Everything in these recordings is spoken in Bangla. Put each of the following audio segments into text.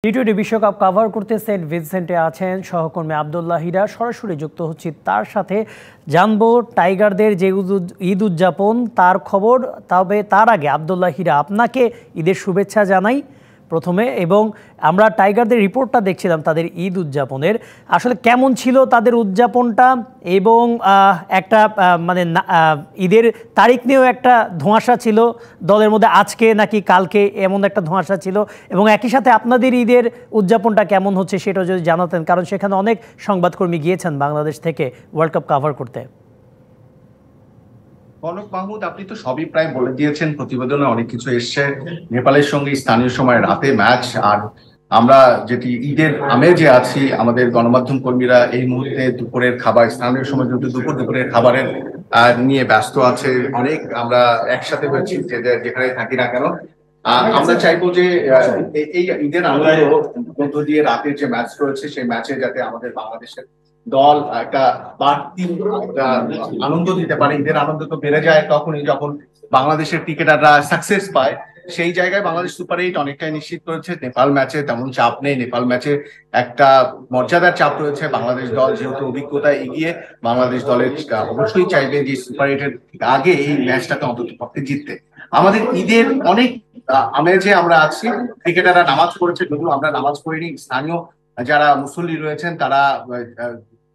টি-টোয়েন্টি বিশ্বকাপ কভার করতে সেন্ট ভিনসেন্টে আছেন সহকর্মী আব্দুল্লাহ হীরা। সরাসরি যুক্ত হচ্ছি তার সাথে, জানবো টাইগারদের যে ঈদ উদযাপন তার খবর। তবে তার আগে আব্দুল্লাহ হীরা, আপনাকে ঈদের শুভেচ্ছা জানাই প্রথমে। এবং আমরা টাইগারদের রিপোর্টটা দেখছিলাম তাদের ঈদ উদযাপনের, আসলে কেমন ছিল তাদের উদযাপনটা, এবং একটা মানে ঈদের তারিখ নিয়েও একটা ধোঁয়াশা ছিল দলের মধ্যে, আজকে নাকি কালকে এমন একটা ধোঁয়াশা ছিল। এবং একই সাথে আপনাদের ঈদের উদযাপনটা কেমন হচ্ছে সেটা যদি জানাতেন, কারণ সেখানে অনেক সংবাদকর্মী গিয়েছেন বাংলাদেশ থেকে ওয়ার্ল্ড কাপ কভার করতে। কনক মাহমুদ, আপনি তো সবই প্রায় বলে দিয়েছেন, প্রতিবেদনে অনেক কিছু এসছে। নেপালের সঙ্গে স্থানীয় সময় রাতে ম্যাচ, আর আমরা যেটি ঈদের আমেজে আছি। আমাদের গণমাধ্যম কর্মীরা এই মুহূর্তে দুপুরের খাবার, স্থানীয় সময় যেহেতু দুপুরের খাবারের নিয়ে ব্যস্ত আছে। অনেক আমরা একসাথে হয়েছি যেখানে থাকি না কেন। আমরা চাইবো যে এই ঈদের আনন্দ মধ্য দিয়ে রাতের যে ম্যাচ রয়েছে সেই ম্যাচে যাতে আমাদের বাংলাদেশের দল একটা বাড়তি একটা আনন্দ দিতে পারে। ঈদের আনন্দ তো বেড়ে যায় তখনই যখন বাংলাদেশের ক্রিকেটাররা সাকসেস পায়। সেই জায়গায় বাংলাদেশ সুপার 8 অনেকটাই নিশ্চিত করেছে। নেপাল ম্যাচে তেমন চাপ নেই, নেপাল ম্যাচে একটা মর্যাদার চাপ রয়েছে। বাংলাদেশ দল যেহেতু অভিজ্ঞতা এগিয়ে, বাংলাদেশ দলের অবশ্যই চাইবে যে সুপার 8 এর আগে এই ম্যাচটাকে অন্তত পক্ষে জিততে। আমাদের ঈদের অনেক আমেজে আমরা আছি। ক্রিকেটাররা নামাজ পড়েছে, যদিও আমরা নামাজ পড়িনি। স্থানীয় যারা মুসল্লি রয়েছেন তারা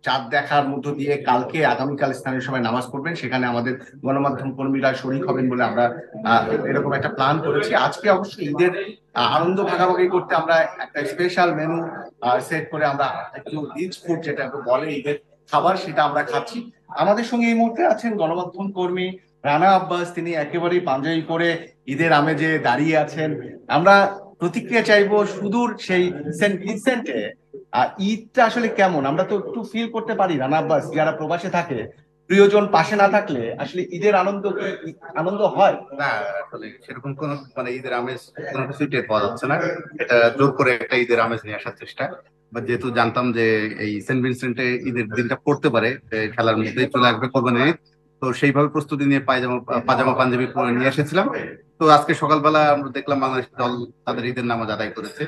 চাঁদ দেখার মধ্য দিয়ে কালকে আগামীকাল স্থানীয় সময় নামাজ পড়বেন, সেখানে আমাদের গণমাধ্যম কর্মীরা শরীক হবেন বলে আমরা এরকম একটা প্ল্যান করেছি। আজকে অবশ্যই ঈদের আনন্দ ভাগাভাগি করতে আমরা একটা স্পেশাল মেনু সেট করে আমরা একটু রিচ ফুড যেটা বলে ঈদের খাবার, সেটা আমরা খাচ্ছি। আমাদের সঙ্গে এই মুহূর্তে আছেন গণমাধ্যম কর্মী রানা আব্বাস, তিনি একেবারেই পাঞ্জাবি পরে ঈদের আমেজে দাঁড়িয়ে আছেন। আমরা প্রতিক্রিয়া চাইবো সুদূর সেই সেন্ট ভিনসেন্টে ঈদটা আসলে কেমন আমরা তো একটু ফিল করতে পারি। রানা আব্বাস, যারা প্রবাসে থাকে, প্রিয়জন পাশে না থাকলে আসলে ঈদের আনন্দ হয় না। আসলে সেরকম কোন ঈদের আমেজ কোনো কিছুই টের পাওয়া যাচ্ছে না। এটা জোর করে একটা ঈদের আমেজ নিয়ে আসার চেষ্টা। যেহেতু জানতাম যে এই সেন্ট ভিনসেন্টে ঈদের দিনটা পড়তে পারে, খেলার মধ্যেই চলে আসবে কোরবানির ঈদ, তো সেইভাবে প্রস্তুতি নিয়ে পাজামা পাঞ্জাবি পরে নিয়ে এসেছিলাম। তো আজকে সকালবেলা আমরা দেখলাম বাংলাদেশ দল তাদের ঈদের নামাজ আদায় করেছে।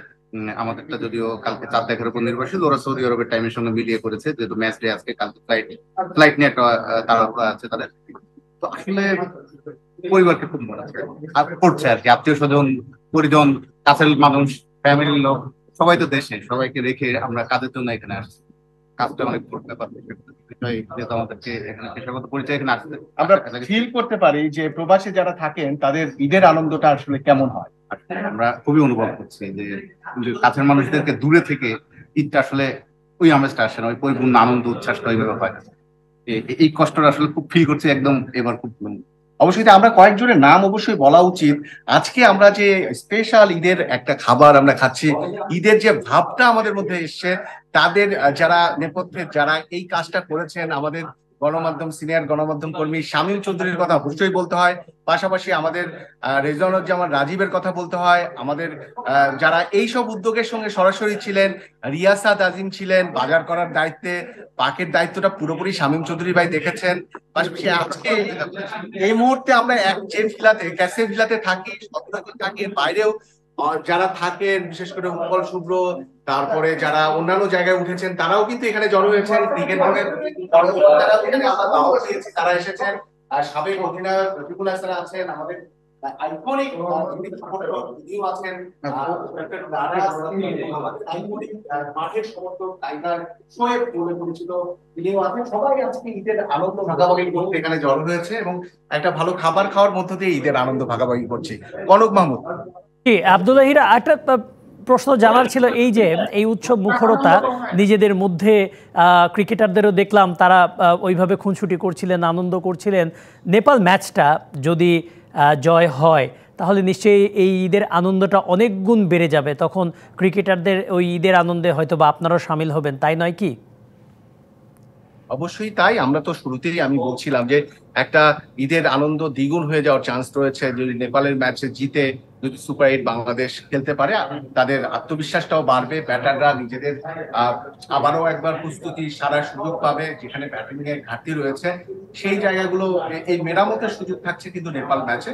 আমাদেরটা যদিও কালকে চাঁদ দেখার উপর নির্ভরশীল, ওরা সৌদি আরবের টাইমের সঙ্গে মিলিয়ে করেছে, যেহেতু ম্যাচ ডে আজকে, কালকে ফ্লাইট নিয়ে একটা তাড়াহুড়া আছে তাদের। তো আসলে পরিবারকে খুব মনে পড়ছে আর কি। আত্মীয় স্বজন, পরিজন, কাছের মানুষ, ফ্যামিলির লোক সবাই তো দেশে, সবাইকে রেখে আমরা কাজের জন্য এখানে আসছি। কাজটা অনেক বড় ব্যাপার, যেহেতু আমাদেরকে এখানে পেশাগত পরিচয় এখানে আসতে আমরা ফিল করতে পারি যে প্রবাসী যারা থাকেন তাদের ঈদের আনন্দটা আসলে কেমন হয়। আমরা খুবই অনুভব করছি যে কাছের মানুষদেরকে দূরে থেকে ঈদটা আসলে ওই আমেজটা আসে না, ওই পরিপূর্ণ আনন্দ উচ্ছ্বাসটা ওইভাবে হয় না। এই কষ্টটা আসলে খুব ফিল করছি একদম এবার খুব। অবশ্যই আমরা কয়েকজনের নাম অবশ্যই বলা উচিত। আজকে আমরা যে স্পেশাল ঈদের একটা খাবার আমরা খাচ্ছি, ঈদের যে ভাবটা আমাদের মধ্যে এসছে, তাদের যারা নেপথ্যে যারা এই কাজটা করেছেন, আমাদের সিনিয়র গণমাধ্যম কর্মী শামীম চৌধুরীর কথা অবশ্যই বলতে হয়। পাশাপাশি আমাদের রেজানুজ্জামান রাজীবের কথা বলতে হয়। আমাদের যারা এইসব উদ্যোগের সঙ্গে সরাসরি ছিলেন, রিয়াসাত আজিম ছিলেন বাজার করার দায়িত্বে, পাকের দায়িত্বটা পুরোপুরি শামীম চৌধুরী ভাই দেখেছেন। পাশাপাশি আজকে এই মুহূর্তে আমরা ক্যাসে ভিলাতে থাকি, থাকি বাইরেও যারা থাকেন, বিশেষ করে উৎপল শুভ্র, তারপরে যারা অন্যান্য জায়গায় উঠেছেন তারাও কিন্তু এখানে জড়ো হয়েছেন। ক্রিকেট বোর্ডের তারা এসেছেন, আর সাবেক অধিনায়ক রফিকুল হাসান আছেন, আমাদের আইকনিক আছেন, মাঠের সমর্থক টাইগার শোয়েব বলে পরিচিত তিনিও আছেন। সবাই আজকে ঈদের আনন্দ ভাগাভাগি করতে এখানে জড়ো হয়েছে এবং একটা ভালো খাবার খাওয়ার মধ্য দিয়ে ঈদের আনন্দ ভাগাভাগি করছে। কনক মাহমুদ, আব্দুল্লাহ হীরা, একটা প্রশ্ন জানার ছিল, এই যে এই উৎসব মুখরতা নিজেদের মধ্যে, ক্রিকেটারদেরও দেখলাম তারা ওইভাবে খুনসুটি করছিলেন, আনন্দ করছিলেন। নেপাল ম্যাচটা যদি জয় হয় তাহলে নিশ্চয়ই এই ঈদের আনন্দটা অনেক গুণ বেড়ে যাবে, তখন ক্রিকেটারদের ওই ঈদের আনন্দে হয়তো বা আপনারাও সামিল হবেন, তাই নয় কি? অবশ্যই তাই। আমরা তো শুরুতেই আমি বলছিলাম যে একটা ঈদের আনন্দ দ্বিগুণ হয়ে যাওয়ার চান্স রয়েছে যদি নেপালের ম্যাচে জিতে যদি সুপার 8 বাংলাদেশ খেলতে পারে। তাদের আত্মবিশ্বাসটাও বাড়বে, ব্যাটাররা নিজেদের আবারও একবার প্রস্তুতি সারার সুযোগ পাবে, যেখানে ব্যাটিং এর ঘাটতি রয়েছে সেই জায়গাগুলো এই মেরামতের সুযোগ থাকছে কিন্তু নেপাল ম্যাচে।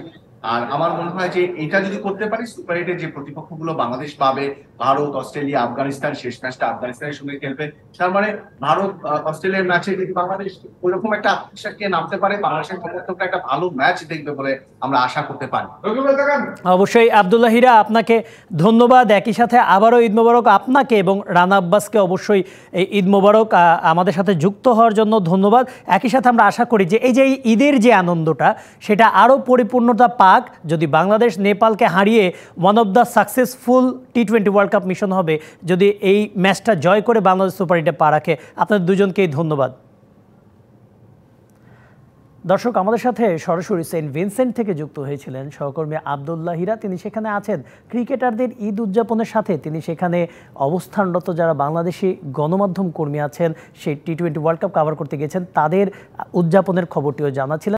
আর আমার মনে হয় যে এটা যদি করতে পারি সুপার 8-এর যে প্রতিপক্ষগুলো বাংলাদেশ পাবে, ভারত, অস্ট্রেলিয়া, আফগানিস্তান, শেষ ম্যাচটা আফগানিস্তানের সঙ্গে খেলবে, তার মানে ভারত অস্ট্রেলিয়ার ম্যাচে যদি বাংলাদেশ ওইরকম একটা আত্মবিশ্বাস নিয়ে নামতে পারে, বাংলাদেশের সমর্থকরা একটা ভালো ম্যাচ দেখবে বলে আমরা আশা করতে পারি। অবশ্যই আব্দুল্লাহ হীরা, আপনাকে ধন্যবাদ। একই সাথে আবারও ঈদ মোবারক আপনাকে এবং রানা আব্বাসকে অবশ্যই এই ঈদ মোবারক আমাদের সাথে যুক্ত হওয়ার জন্য ধন্যবাদ। একই সাথে আমরা আশা করি যে এই যে ঈদের যে আনন্দটা সেটা আরও পরিপূর্ণতা পাক যদি বাংলাদেশ নেপালকে হারিয়ে ওয়ান অফ দ্য সাকসেসফুল টি-20 ওয়ার্ল্ড কাপ মিশন হবে যদি এই ম্যাচটা জয় করে বাংলাদেশ সুপার 8-এ পা রাখে। আপনাদের দুজনকেই ধন্যবাদ। দর্শক, আমাদের সাথে সরাসরি সেন্ট ভিনসেন্ট থেকে যুক্ত হয়েছিলেন সহকর্মী আব্দুল্লাহ হীরা। তিনি সেখানে আছেন ক্রিকেটারদের ঈদ উদযাপনের সাথে তিনি সেখানে অবস্থানরত যারা বাংলাদেশি গণমাধ্যম কর্মী আছেন সেই টি-20 ওয়ার্ল্ড কাপ কভার করতে গেছেন তাদের উদযাপনের খবরটিও জানাচ্ছিলেন।